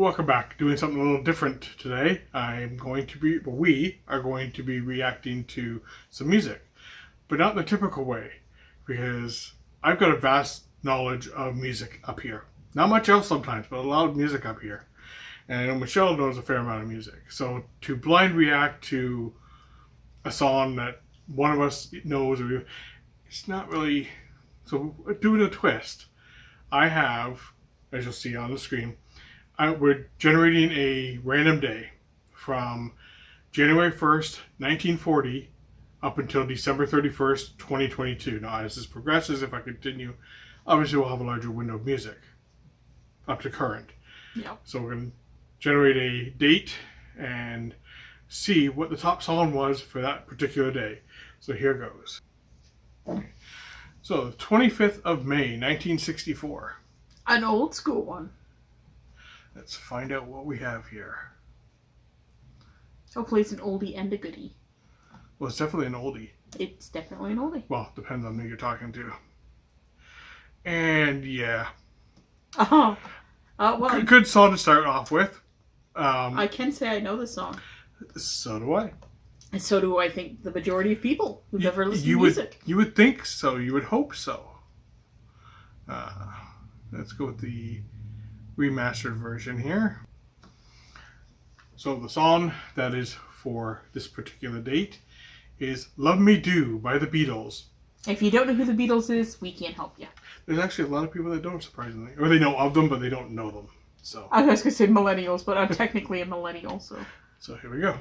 Welcome back. Doing something a little different today. We are going to be reacting to some music, but not in the typical way, because I've got a vast knowledge of music up here. Not much else sometimes, but a lot of music up here. And I know Michelle knows a fair amount of music. So to blind react to a song that one of us knows, it's not really... So doing a twist, I have, as you'll see on the screen, we're generating a random day from January 1st, 1940 up until December 31st, 2022. Now, as this progresses, if I continue, obviously we'll have a larger window of music up to current. Yep. So we're going to generate a date and see what the top song was for that particular day. So here goes. So the 25th of May, 1964. An old school one. Let's find out what we have here. Hopefully it's an oldie and a goodie. Well, it's definitely an oldie. It's definitely an oldie. Well, depends on who you're talking to. And yeah. Oh. Well, Good song to start off with. I can say I know this song. So do I. And so do I think the majority of people who've ever listened to music. You would think so. You would hope so. Let's go with the remastered version here. So the song that is for this particular date is Love Me Do by the Beatles. If you don't know who the Beatles is, we can't help you. There's actually a lot of people that don't, surprisingly. Or they know of them, but they don't know them. So I was going to say millennials, but I'm technically a millennial, so. So here we go.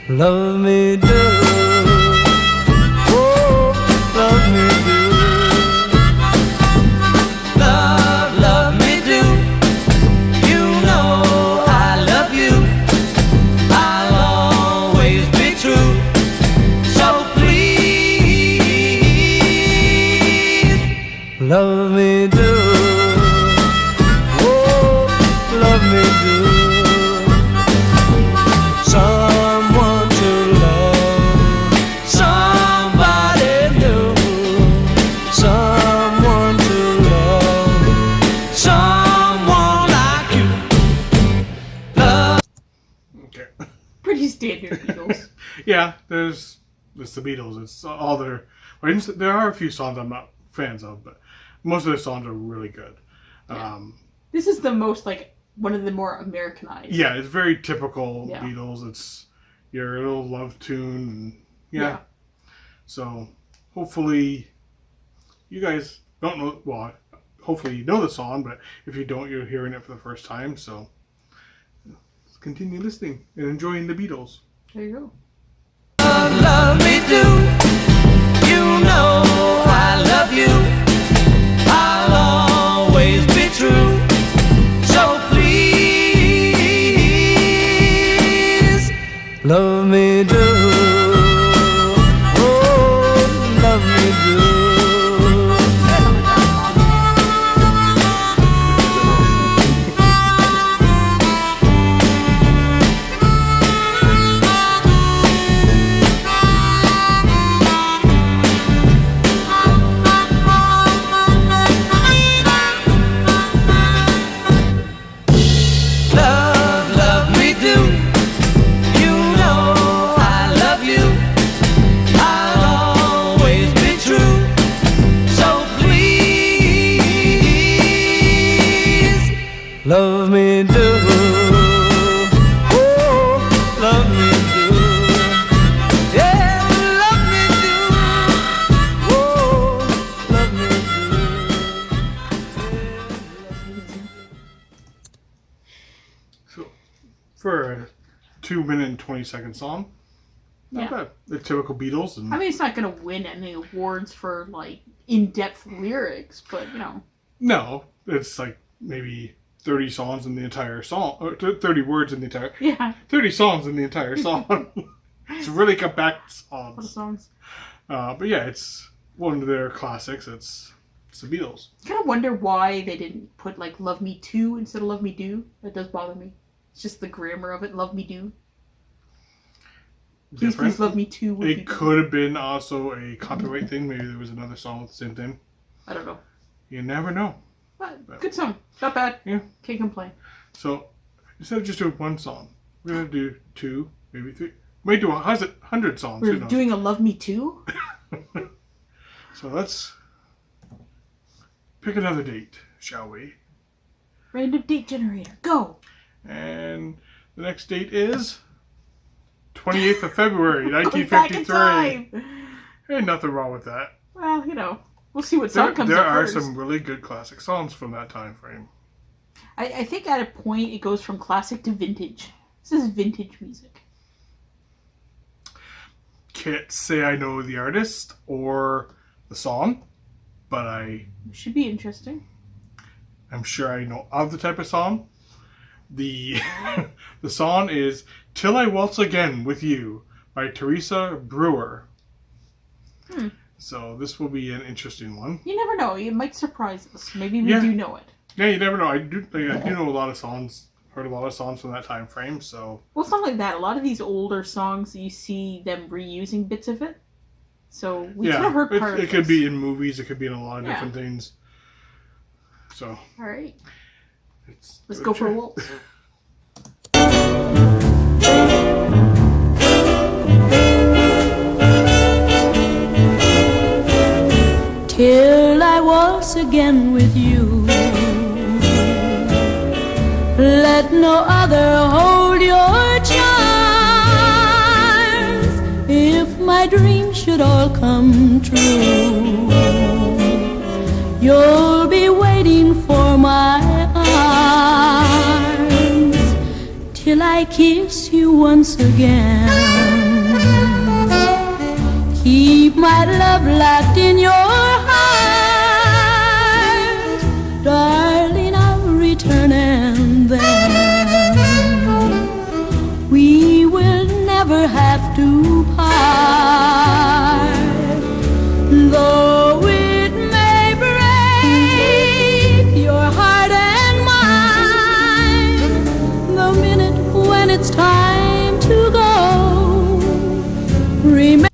Love me do, oh, love me do. Love me do. You know I love you. I'll always be true. So please, love me do, oh, love me do. Pretty standard Beatles. Yeah, it's the Beatles. It's all their... There are a few songs I'm not fans of, but most of their songs are really good. Yeah. This is the most, one of the more Americanized. Yeah, it's very typical Yeah. Beatles. It's your little love tune. And yeah. So, hopefully, you guys don't know... Well, hopefully you know the song, but if you don't, you're hearing it for the first time, so... Continue listening and enjoying the Beatles. There you go. Love me do. You know I love you. I'll always be true. So please, love me do. Oh, love me do. Love me do, oh, love me do, yeah, love me do, oh, love me do. So, for a 2-minute and 20-second song, not bad. The typical Beatles. And I mean, it's not going to win any awards for, in-depth lyrics, but, No, it's maybe 30 songs in the entire song, or 30 words in the entire, Yeah. 30 songs in the entire song. It's really compact What songs. songs? But yeah, it's one of their classics. It's the Beatles. I kind of wonder why they didn't put like "Love Me To" instead of "Love Me Do." That does bother me. It's just the grammar of it. "Love Me Do." Please, Different. please love me too. would be It could have been also a copyright thing. Maybe there was another song with the same thing. I don't know. You never know. But good song. Not bad. Yeah. Can't complain. So instead of just doing one song, we're gonna do 2, maybe 3. We might do 100 songs. We're Who knows? doing a "Love Me Too." So let's pick another date, shall we? Random date generator. Go. And the next date is 28th of February, Going back in 1953. time. Ain't nothing wrong with that. Well, we'll see what song comes There up are first. some really good classic songs from that time frame. I think at a point it goes from classic to vintage. This is vintage music. Can't say I know the artist or the song, but Should be interesting. I'm sure I know of the type of song. The the song is "Till I Waltz Again with You" by Teresa Brewer. So this will be an interesting one. You never know. It might surprise us. Maybe we Yeah. do know it. Yeah, you never know. I do know a lot of songs. Heard a lot of songs from that time frame. So Well, it's not like that. A lot of these older songs, you see them reusing bits of it. So we could have heard part of it could this. be in movies. It could be in a lot of Yeah. different things. So All right. it's Let's go for a waltz. Till I waltz again with you. Let no other hold your charms. If my dreams should all come true, you'll be waiting for my arms till I kiss you once again. Keep my love locked in your heart, darling, I'll return and then we will never have to part. Though it may break your heart and mine, the minute when it's time to go, remember.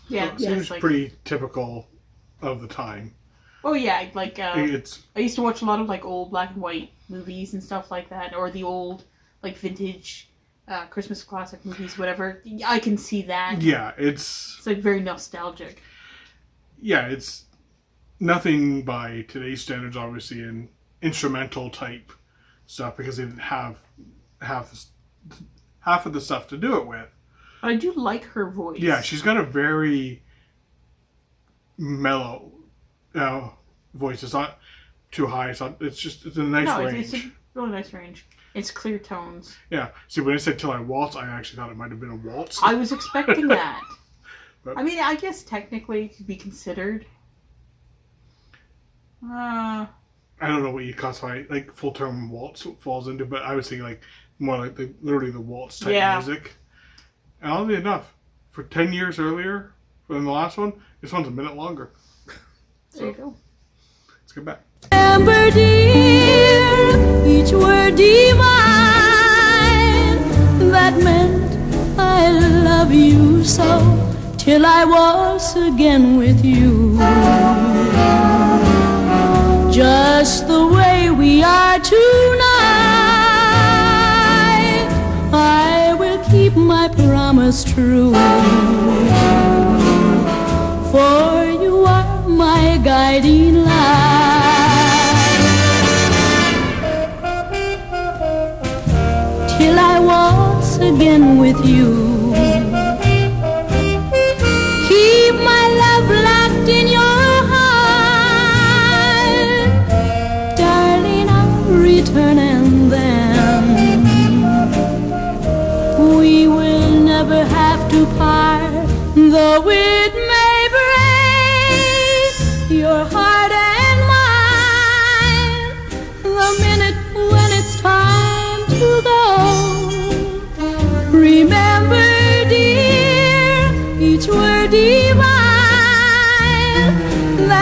Yeah, it yeah, seems it's like, pretty typical of the time. oh yeah, like It's I used to watch a lot of like old black and white movies and stuff like that, or the old like vintage Christmas classic movies, whatever. I can see that. yeah, It's like very nostalgic. it's nothing by today's standards, obviously, in instrumental type stuff because they didn't have half of the stuff to do it with. But I do like her voice. Yeah, she's got a very mellow voice. It's not too high. It's a nice range. It's a really nice range. It's clear tones. Yeah. See, when I said "Till I Waltz," I actually thought it might have been a waltz. I was expecting that. But- I mean, I guess technically it could be considered. I don't know what you classify like full term waltz falls into, but I was thinking like more like literally the waltz type Yeah. music. And oddly enough, for 10 years earlier than the last one, this one's a minute longer. There you go. Let's get back. Remember, dear, each word divine that meant I love you so till I was again with you. Just the way we are tonight, I will keep my promise true. For you are my guiding light. Till I waltz again with you. Keep my love locked in your heart, darling, I'll return and then we will never have to part, though it may break your heart and mine, the minute when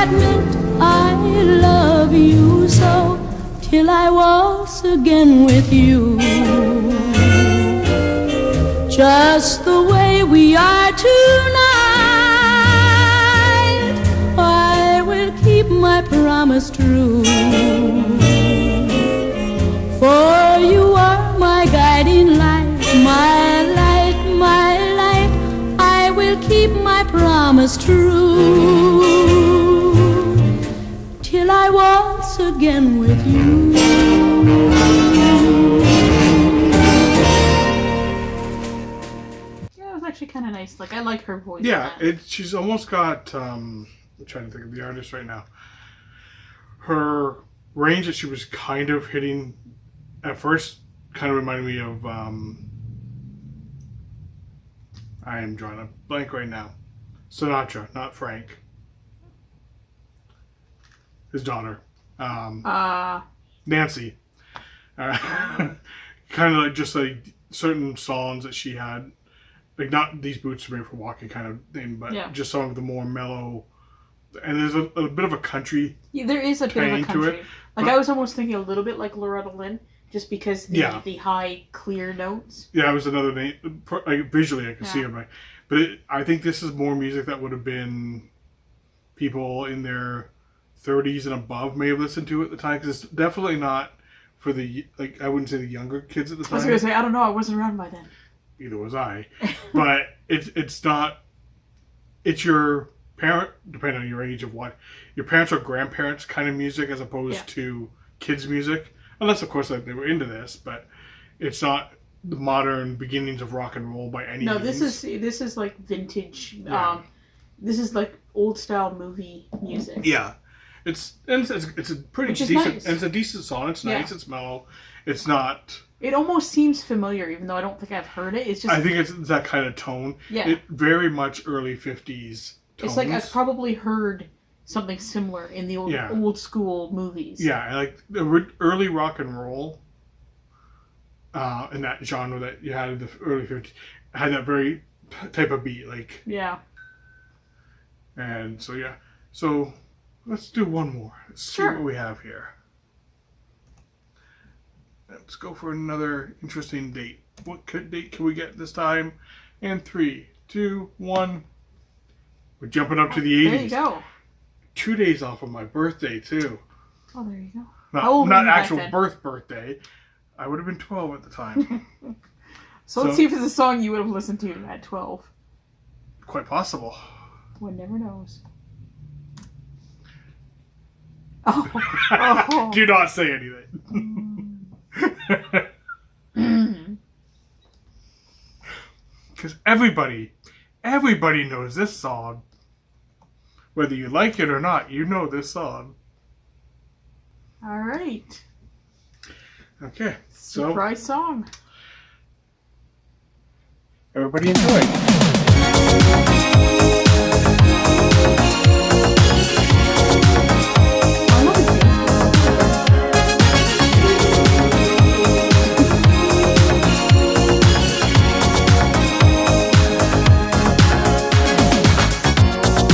that meant I love you so till I was again with you. Just the way we are tonight, I will keep my promise true. For you are my guiding light, my light, my light. I will keep my promise true till I was again with you. Yeah, it was actually kind of nice. Like, I like her voice. Yeah, in that. she's almost got. I'm trying to think of the artist right now. Her range that she was kind of hitting at first kind of reminded me of. I am drawing a blank right now. Sinatra, not Frank. His daughter, Nancy. Kind of like just like certain songs that she had, like not these boots are made for walking kind of thing, but Yeah. just some of the more mellow. And there's a bit of a country. Yeah, there is a bit of tang a to country. it, Like, but- I was almost thinking a little bit like Loretta Lynn, just because the high, clear notes. Yeah, it was another name. Like visually, I can see Yeah. it, but I think this is more music that would have been people in their 30s and above may have listened to at the time, because it's definitely not for the, like, I wouldn't say the younger kids at the I was time. going to say, I don't know, I wasn't around by then. Either was I, but it's not. It's your parent, depending on your age of what your parents or grandparents kind of music, as opposed Yeah. to kids' music. Unless, of course, like they were into this, but it's not the modern beginnings of rock and roll by any No, means. this is like vintage. Yeah. This is like old style movie music. Yeah, it's a pretty Which is decent. nice. And it's a decent song. It's nice. Yeah. It's mellow. It's not. It almost seems familiar, even though I don't think I've heard it. It's just I think it's that kind of tone. Yeah. It very much early 50s tones. it's like I've probably heard something similar in the old Yeah. old school movies. Yeah, and like the early rock and roll, in that genre that you had in the early 50s, had that very type of beat, like, Yeah. and so yeah. So let's do one more. Let's see Sure. what we have here. Let's go for another interesting date. What date can we get this time? And 3, 2, 1. We're jumping up to the 80s. There you go. 2 days off of my birthday too. Oh, there you go. Not, How old were not you back actual then? birthday. I would have been 12 at the time. So let's So- see if it's a song you would have listened to at 12. Quite possible. One never knows. Oh. Oh. Do not say anything. Because everybody knows this song. Whether you like it or not, you know this song. All right. Okay, so Surprise song. everybody enjoy. I love it.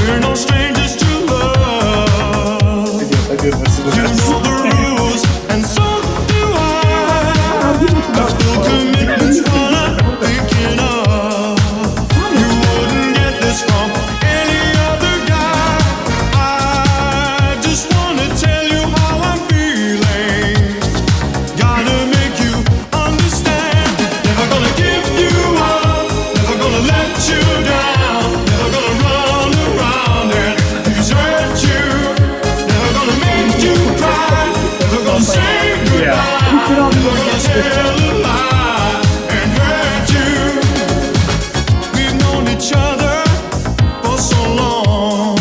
We're no strangers to love. I did listen to You know the rules, and so do I. There's still commitments one I'm thinking of. You wouldn't get this from any other guy. I just wanna tell you how I'm feeling. Gotta make you understand. Never gonna give you up. Never gonna let you down. Never gonna run around and desert you. Never gonna make you cry. Never gonna say goodbye. Never gonna tell a lie and hurt you. We've known each other for so long.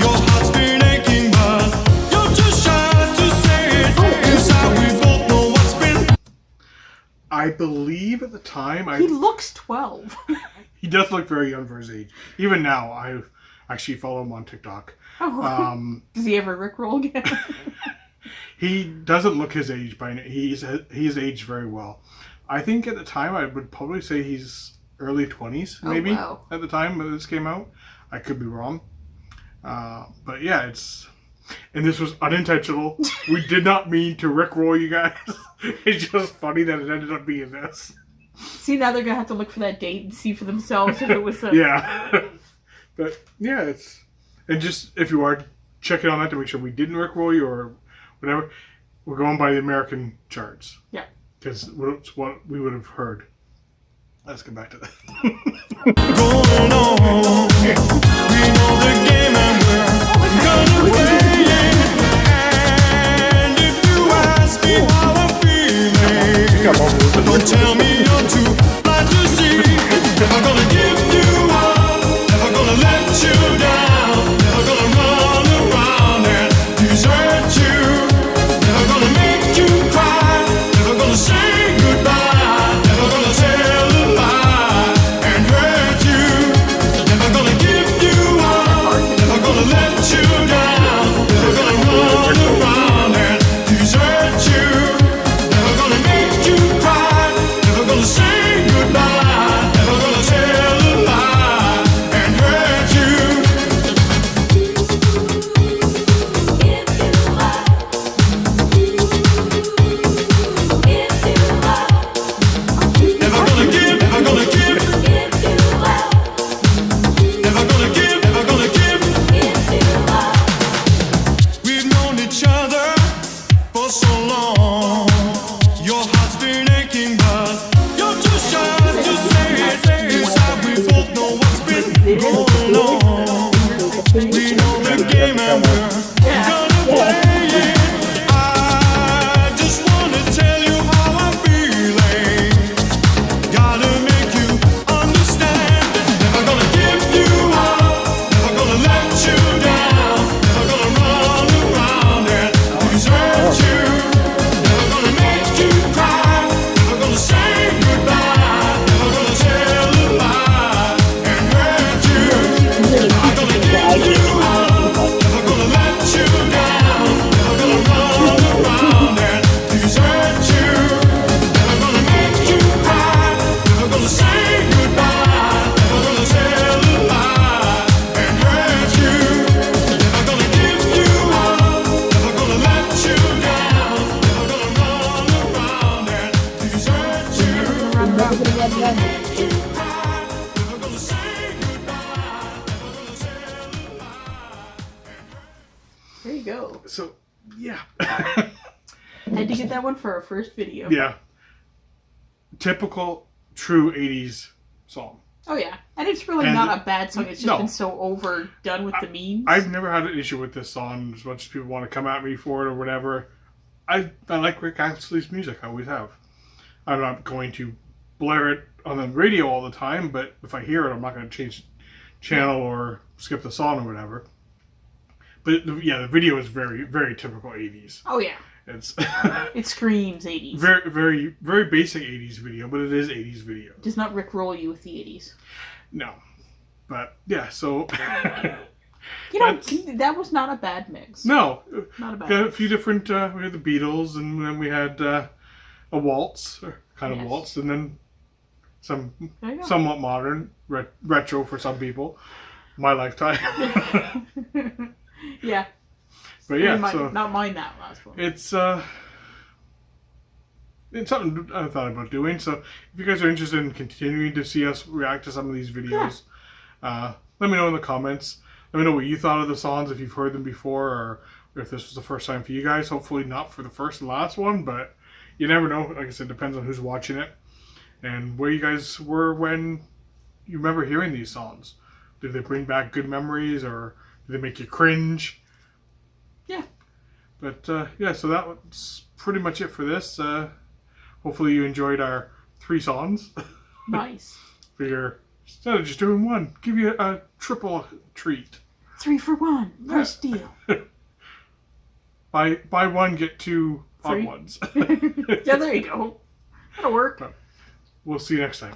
Your heart's been aching, but you're too shy to say it. Inside, we both know what's been. I believe at the time, He looks 12. he does look very young for his age. Even now, I actually follow him on TikTok. Oh. Does he ever rickroll again? He doesn't look his age by he's aged very well. I think at the time I would probably say he's early 20s Oh, maybe wow. at the time when this came out. I could be wrong. But yeah, and this was unintentional. We did not mean to rickroll you guys. It's just funny that it ended up being this. See, now they're gonna have to look for that date and see for themselves if it was a... Yeah. But yeah, and just if you are checking on that to make sure we didn't rickroll you or whatever, we're going by the American charts. Yeah. Because it's what we would have heard. Let's get back to that. Going on. We know the game and we're gonna play it. And if you ask me how I'm feeling, don't tell me you're too blind to see. Never gonna give you up, never gonna let you down, never gonna run around and desert you, never gonna make you cry, never gonna say goodbye, never gonna tell a lie and hurt you, never gonna give you up, never gonna let you down, never gonna run around and desert you, never gonna make you cry, never gonna say goodbye, never gonna tell a lie and hurt you. Never gonna give, never gonna give, never gonna give, never gonna give. We've known each other for so long. Your heart's been aching, but you're too shy to say it. Inside, we both know what's been going on. We know the game and we're gonna play it. I just wanna tell you how I'm feeling. Gotta make you understand. Never gonna give you up, never gonna let you down, never gonna run around and desert you, never gonna make you cry, never gonna say goodbye, never gonna tell a lie and hurt you. Never gonna give you up, never gonna let you down, never gonna run around and desert you, never gonna make you cry, never gonna say goodbye, never gonna tell a lie and hurt you, never gonna give you up, never gonna let you down, never gonna run around and desert you, never gonna make you cry, never gonna say goodbye, never gonna tell a lie. There you go. So, yeah. Had to get that one for our first video. Yeah. Typical true 80s song. Oh yeah, and it's really And- not a bad song. It's just no. been so overdone with the memes. I've never had an issue with this song as much as people want to come at me for it or whatever. I like Rick Astley's music. I always have. I'm not going to blare it on the radio all the time, but if I hear it, I'm not going to change channel or skip the song or whatever. But yeah, the video is very, very typical 80s. Oh yeah, It's it screams 80s. very, very, very basic 80s video, but it is 80s video. Does not rickroll you with the 80s. No. But yeah, so You know, That's- that was not a bad mix. no. Not a bad We had a mix. few different, we had the Beatles, and then we had a waltz, or kind of Yes. waltz, and then some There you go. somewhat modern, retro for some people. My lifetime. Yeah. But yeah, Not so mind that last one. it's something I thought about doing. So if you guys are interested in continuing to see us react to some of these videos, let me know in the comments. Let me know what you thought of the songs, if you've heard them before, or if this was the first time for you guys. Hopefully not for the first and last one, but you never know. Like I said, depends on who's watching it and where you guys were when you remember hearing these songs. Did they bring back good memories, or did they make you cringe? Yeah. But yeah, so that was pretty much it for this. Hopefully you enjoyed our 3 songs. Nice. Figure, instead of just doing one, give you a triple treat. 3 for 1. First deal. Buy one, get 2 Free. on ones. Yeah, there you go. That'll work. We'll see you next time.